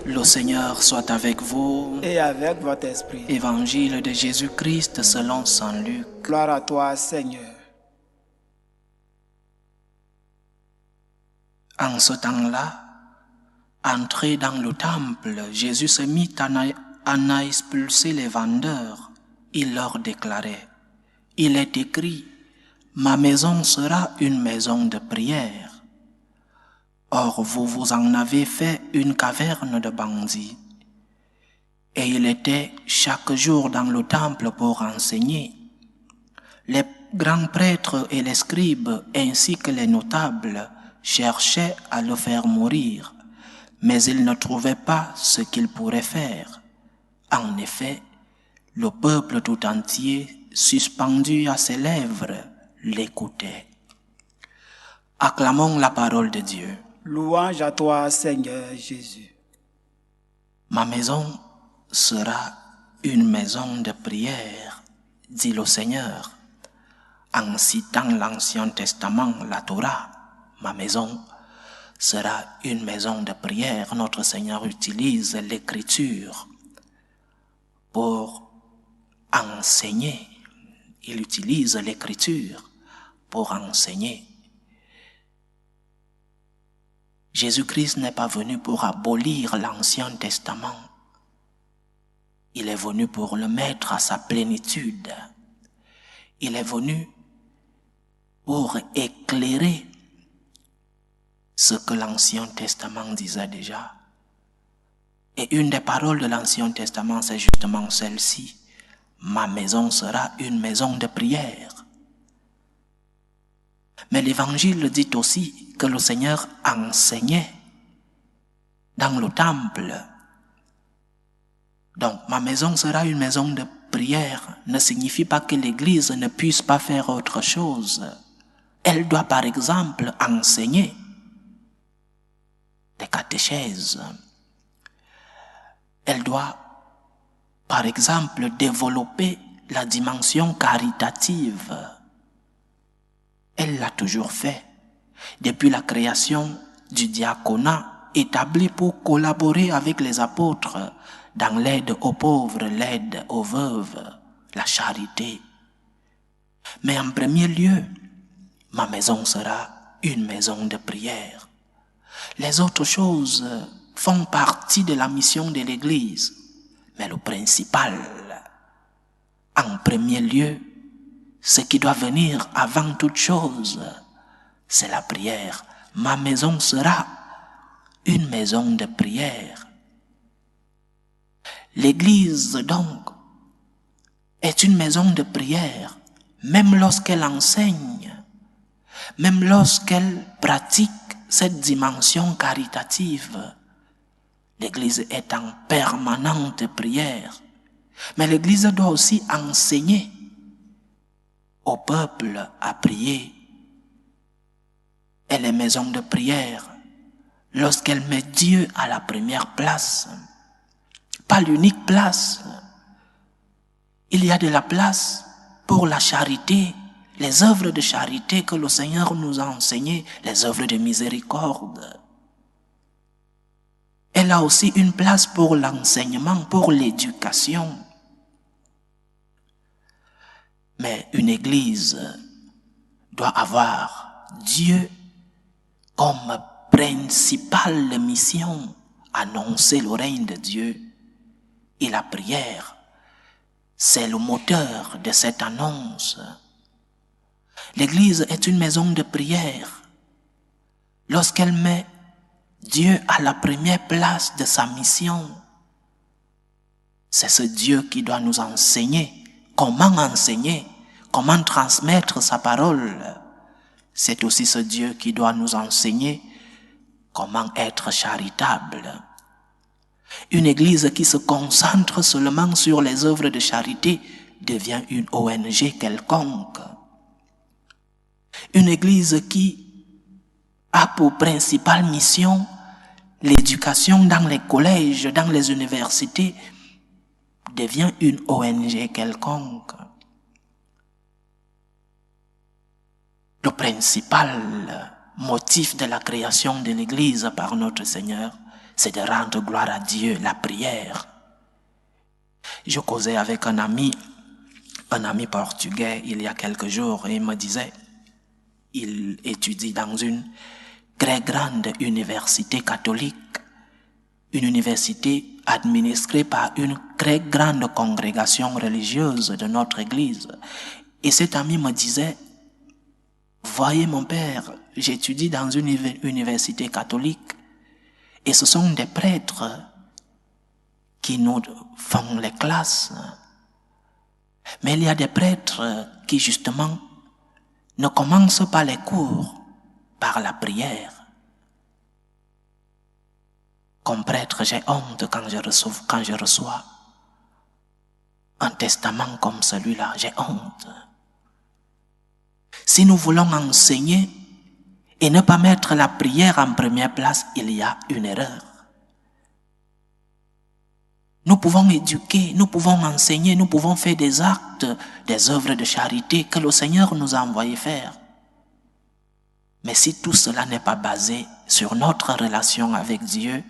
Le Seigneur soit avec vous. Et avec votre esprit. Évangile de Jésus-Christ selon saint Luc. Gloire à toi, Seigneur. En ce temps-là, entré dans le temple, Jésus se mit à expulser les vendeurs. Il leur déclarait: il est écrit, ma maison sera une maison de prière. Or, vous en avez fait une caverne de bandits. Et il était chaque jour dans le temple pour enseigner. Les grands prêtres et les scribes, ainsi que les notables, cherchaient à le faire mourir, mais ils ne trouvaient pas ce qu'ils pourraient faire. En effet, le peuple tout entier, suspendu à ses lèvres, l'écoutait. Acclamons la parole de Dieu. Louange à toi, Seigneur Jésus. Ma maison sera une maison de prière, dit le Seigneur, en citant l'Ancien Testament, la Torah. Ma maison sera une maison de prière. Notre Seigneur utilise l'Écriture pour enseigner. Il utilise l'Écriture pour enseigner. Jésus-Christ n'est pas venu pour abolir l'Ancien Testament. Il est venu pour le mettre à sa plénitude. Il est venu pour éclairer ce que l'Ancien Testament disait déjà. Et une des paroles de l'Ancien Testament, c'est justement celle-ci. Ma maison sera une maison de prière. Mais l'Évangile dit aussi que le Seigneur enseignait dans le temple. Donc, ma maison sera une maison de prière ne signifie pas que l'Église ne puisse pas faire autre chose. Elle doit, par exemple, enseigner des catéchèses. Elle doit, par exemple, développer la dimension caritative. Elle l'a toujours fait. Depuis la création du diaconat, établi pour collaborer avec les apôtres dans l'aide aux pauvres, l'aide aux veuves, la charité. Mais en premier lieu, ma maison sera une maison de prière. Les autres choses font partie de la mission de l'Église. Mais le principal, en premier lieu, ce qui doit venir avant toute chose, c'est la prière. Ma maison sera une maison de prière. L'Église, donc, est une maison de prière, même lorsqu'elle enseigne, même lorsqu'elle pratique cette dimension caritative. L'Église est en permanente prière. Mais l'Église doit aussi enseigner au peuple à prier. Et les maisons de prière, lorsqu'elle met Dieu à la première place, pas l'unique place, il y a de la place pour la charité, les œuvres de charité que le Seigneur nous a enseignées, les œuvres de miséricorde. Elle a aussi une place pour l'enseignement, pour l'éducation. Mais une église doit avoir Dieu comme principale mission, annoncer le règne de Dieu. Et la prière, c'est le moteur de cette annonce. L'église est une maison de prière. Lorsqu'elle met Dieu à la première place de sa mission, c'est ce Dieu qui doit nous enseigner comment transmettre sa parole. C'est aussi ce Dieu qui doit nous enseigner comment être charitable. Une église qui se concentre seulement sur les œuvres de charité devient une ONG quelconque. Une église qui a pour principale mission l'éducation dans les collèges, dans les universités, devient une ONG quelconque. Le principal motif de la création de l'Église par notre Seigneur, c'est de rendre gloire à Dieu, la prière. Je causais avec un ami portugais il y a quelques jours et il me disait, il étudie dans une très grande université catholique, une université administrée par une très grande congrégation religieuse de notre église. Et cet ami me disait, voyez mon père, j'étudie dans une université catholique et ce sont des prêtres qui nous font les classes. Mais il y a des prêtres qui justement ne commencent pas les cours par la prière. Comme prêtre, j'ai honte quand je reçois un testament comme celui-là, j'ai honte. Si nous voulons enseigner et ne pas mettre la prière en première place, il y a une erreur. Nous pouvons éduquer, nous pouvons enseigner, nous pouvons faire des actes, des œuvres de charité que le Seigneur nous a envoyé faire. Mais si tout cela n'est pas basé sur notre relation avec Dieu,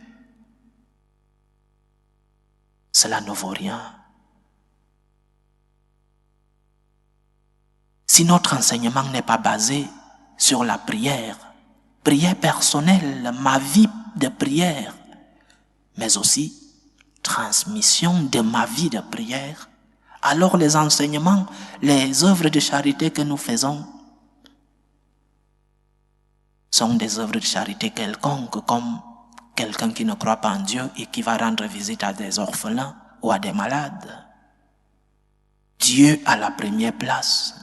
cela ne vaut rien. Si notre enseignement n'est pas basé sur la prière personnelle, ma vie de prière, mais aussi transmission de ma vie de prière, alors les enseignements, les œuvres de charité que nous faisons sont des œuvres de charité quelconques, comme quelqu'un qui ne croit pas en Dieu et qui va rendre visite à des orphelins ou à des malades. Dieu a la première place.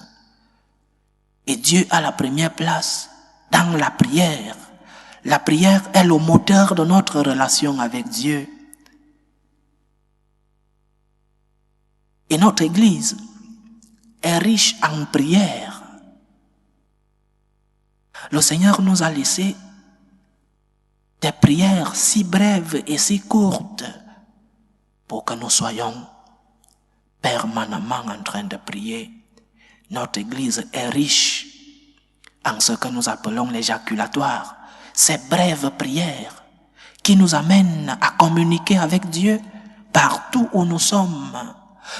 Et Dieu a la première place dans la prière. La prière est le moteur de notre relation avec Dieu. Et notre Église est riche en prière. Le Seigneur nous a laissé des prières si brèves et si courtes pour que nous soyons permanemment en train de prier. Notre Église est riche en ce que nous appelons l'éjaculatoire, ces brèves prières qui nous amènent à communiquer avec Dieu partout où nous sommes.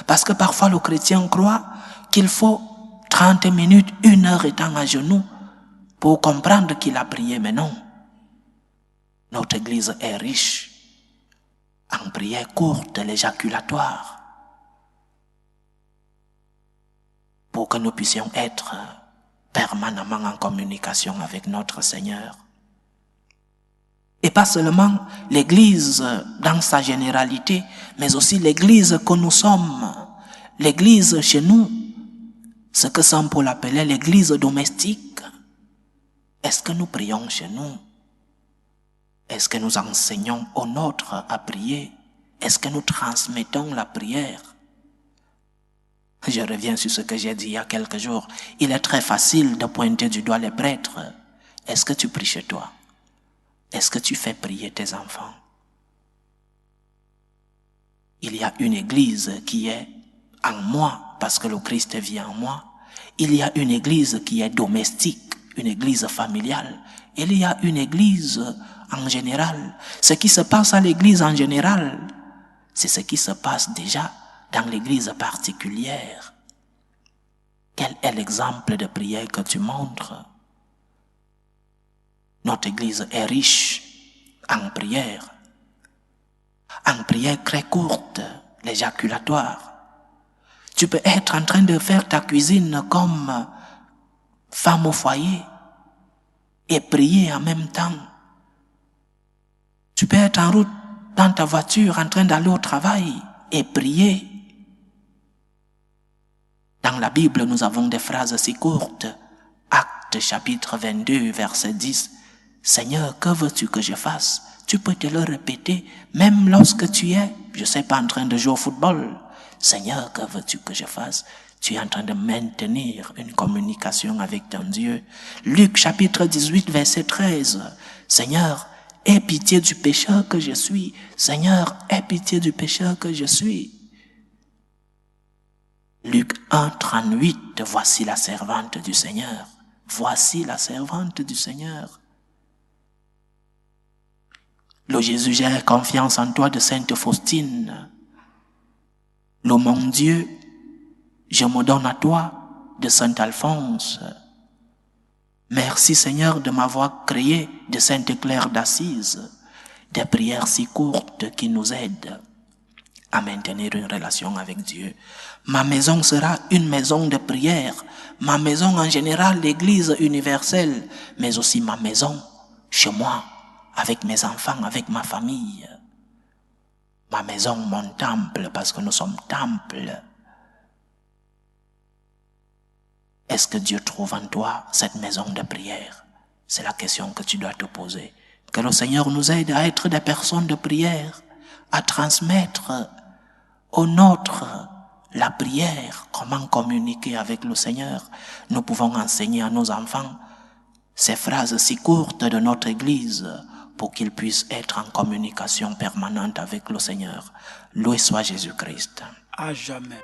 Parce que parfois le chrétien croit qu'il faut 30 minutes, 1 heure étant à genoux pour comprendre qu'il a prié, mais non. Notre Église est riche en prières courtes, l'éjaculatoire, pour que nous puissions être permanemment en communication avec notre Seigneur. Et pas seulement l'Église dans sa généralité, mais aussi l'Église que nous sommes, l'Église chez nous, ce que Saint Paul appelait l'Église domestique. Est-ce que nous prions chez nous? Est-ce que nous enseignons aux nôtres à prier? Est-ce que nous transmettons la prière? Je reviens sur ce que j'ai dit il y a quelques jours. Il est très facile de pointer du doigt les prêtres. Est-ce que tu pries chez toi? Est-ce que tu fais prier tes enfants? Il y a une église qui est en moi, parce que le Christ vit en moi. Il y a une église qui est domestique, une église familiale. Il y a une église en général. Ce qui se passe à l'église en général, c'est ce qui se passe déjà dans l'église particulière. Quel est l'exemple de prière que tu montres? Notre église est riche en prière très courte, l'éjaculatoire. Tu peux être en train de faire ta cuisine comme femme au foyer et prier en même temps. Tu peux être en route dans ta voiture en train d'aller au travail et prier. Dans la Bible, nous avons des phrases si courtes. Actes chapitre 22, verset 10. Seigneur, que veux-tu que je fasse? Tu peux te le répéter même lorsque tu es, je sais pas, en train de jouer au football. Seigneur, que veux-tu que je fasse? Tu es en train de maintenir une communication avec ton Dieu. Luc chapitre 18, verset 13. Seigneur, aie pitié du pécheur que je suis. Seigneur, aie pitié du pécheur que je suis. Luc 1, 38. Voici la servante du Seigneur. Voici la servante du Seigneur. Le Jésus, j'ai confiance en toi de Sainte Faustine. Le mon Dieu, je me donne à toi de Saint Alphonse. Merci Seigneur de m'avoir créé de Sainte Claire d'Assise, des prières si courtes qui nous aident à maintenir une relation avec Dieu. Ma maison sera une maison de prière. Ma maison en général, l'église universelle, mais aussi ma maison chez moi, avec mes enfants, avec ma famille. Ma maison, mon temple, parce que nous sommes temple. Est-ce que Dieu trouve en toi cette maison de prière? C'est la question que tu dois te poser. Que le Seigneur nous aide à être des personnes de prière, à transmettre aux nôtres la prière, comment communiquer avec le Seigneur. Nous pouvons enseigner à nos enfants ces phrases si courtes de notre Église pour qu'ils puissent être en communication permanente avec le Seigneur. Loué soit Jésus-Christ. À jamais.